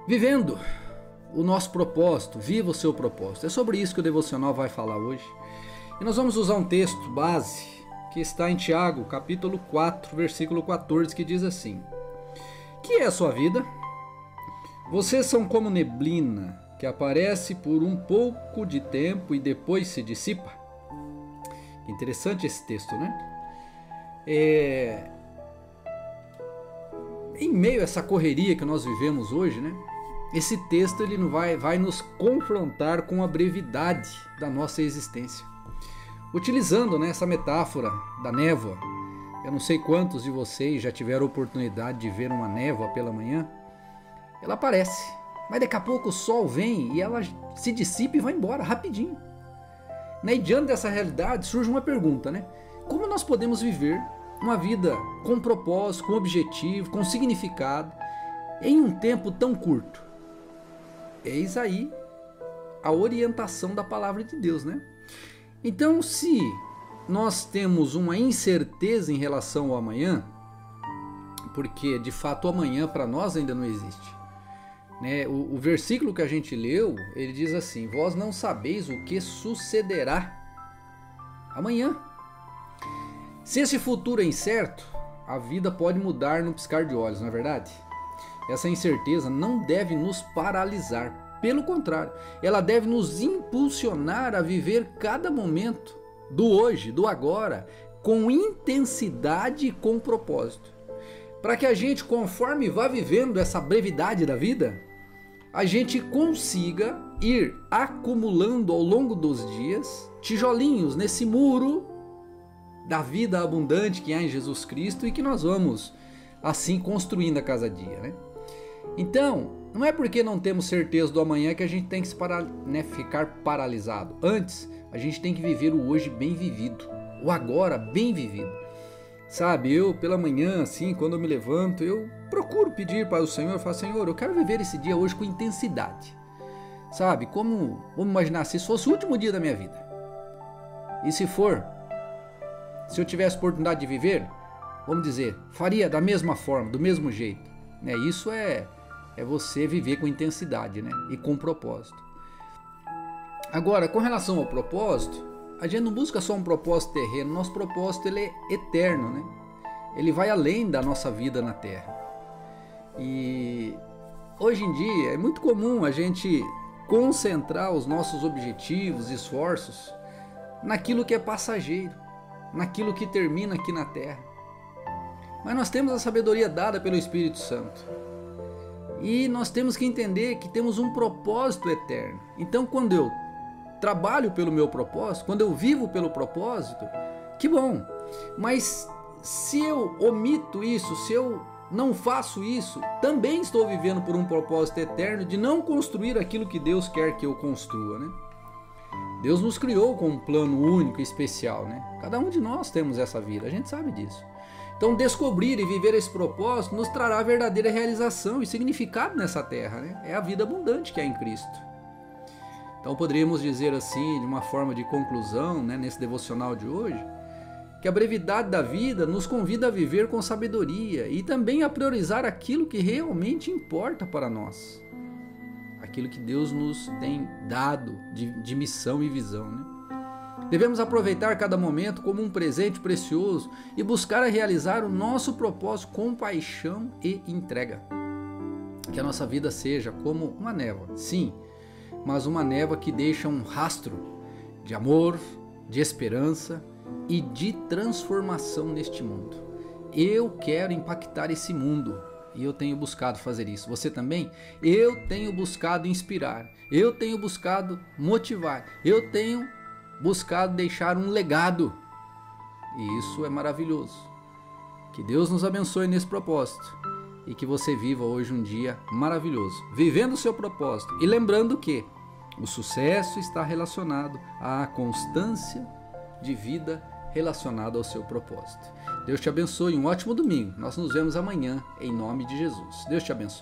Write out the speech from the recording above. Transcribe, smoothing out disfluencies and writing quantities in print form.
Vivendo o nosso propósito, viva o seu propósito. É sobre isso que o devocional vai falar hoje. E nós vamos usar um texto base que está em Tiago, capítulo 4, versículo 14, que diz assim: Que é a sua vida? Vocês são como neblina, que aparece por um pouco de tempo e depois se dissipa. Interessante esse texto, né? Em meio a essa correria que nós vivemos hoje, né? Esse texto ele vai nos confrontar com a brevidade da nossa existência. Utilizando, né, essa metáfora da névoa, eu não sei quantos de vocês já tiveram a oportunidade de ver uma névoa pela manhã. Ela aparece, mas daqui a pouco o sol vem e ela se dissipa e vai embora rapidinho. E diante dessa realidade surge uma pergunta, né? Como nós podemos viver uma vida com propósito, com objetivo, com significado, em um tempo tão curto? Eis aí a orientação da palavra de Deus, né? Então, se nós temos uma incerteza em relação ao amanhã, porque de fato o amanhã para nós ainda não existe, né? O versículo que a gente leu, ele diz assim: vós não sabeis o que sucederá amanhã. Se esse futuro é incerto, a vida pode mudar no piscar de olhos, não é verdade? Essa incerteza não deve nos paralisar, pelo contrário, ela deve nos impulsionar a viver cada momento do hoje, do agora, com intensidade e com propósito. Para que a gente, conforme vá vivendo essa brevidade da vida, a gente consiga ir acumulando ao longo dos dias tijolinhos nesse muro da vida abundante que há em Jesus Cristo e que nós vamos assim construindo a cada dia, né? Então, não é porque não temos certeza do amanhã que a gente tem que ficar paralisado. Antes, a gente tem que viver o hoje bem vivido, o agora bem vivido. Sabe, eu pela manhã, assim, quando eu me levanto, eu procuro pedir para o Senhor, eu falo: Senhor, eu quero viver esse dia hoje com intensidade. Sabe, vamos imaginar se isso fosse o último dia da minha vida. E se eu tivesse oportunidade de viver, vamos dizer, faria da mesma forma, do mesmo jeito. Né? Isso é você viver com intensidade, né? E com propósito. Agora, com relação ao propósito, a gente não busca só um propósito terreno, nosso propósito ele é eterno, né? Ele vai além da nossa vida na Terra. E hoje em dia é muito comum a gente concentrar os nossos objetivos, esforços naquilo que é passageiro, naquilo que termina aqui na Terra. Mas nós temos a sabedoria dada pelo Espírito Santo. E nós temos que entender que temos um propósito eterno. Então, quando eu trabalho pelo meu propósito, quando eu vivo pelo propósito, que bom. Mas se eu omito isso, se eu não faço isso, também estou vivendo por um propósito eterno de não construir aquilo que Deus quer que eu construa, né? Deus nos criou com um plano único e especial, né? Cada um de nós temos essa vida, a gente sabe disso. Então, descobrir e viver esse propósito nos trará verdadeira realização e significado nessa terra, né? É a vida abundante que há em Cristo. Então, poderíamos dizer assim, de uma forma de conclusão, né, nesse devocional de hoje, que a brevidade da vida nos convida a viver com sabedoria e também a priorizar aquilo que realmente importa para nós. Aquilo que Deus nos tem dado de missão e visão, né? Devemos aproveitar cada momento como um presente precioso e buscar a realizar o nosso propósito com paixão e entrega. Que a nossa vida seja como uma névoa, sim, mas uma névoa que deixa um rastro de amor, de esperança e de transformação neste mundo. Eu quero impactar esse mundo e eu tenho buscado fazer isso. Você também? Eu tenho buscado inspirar, eu tenho buscado motivar, eu tenho buscado deixar um legado. E isso é maravilhoso. Que Deus nos abençoe nesse propósito e que você viva hoje um dia maravilhoso, vivendo o seu propósito e lembrando que o sucesso está relacionado à constância de vida relacionada ao seu propósito. Deus te abençoe, um ótimo domingo. Nós nos vemos amanhã em nome de Jesus. Deus te abençoe.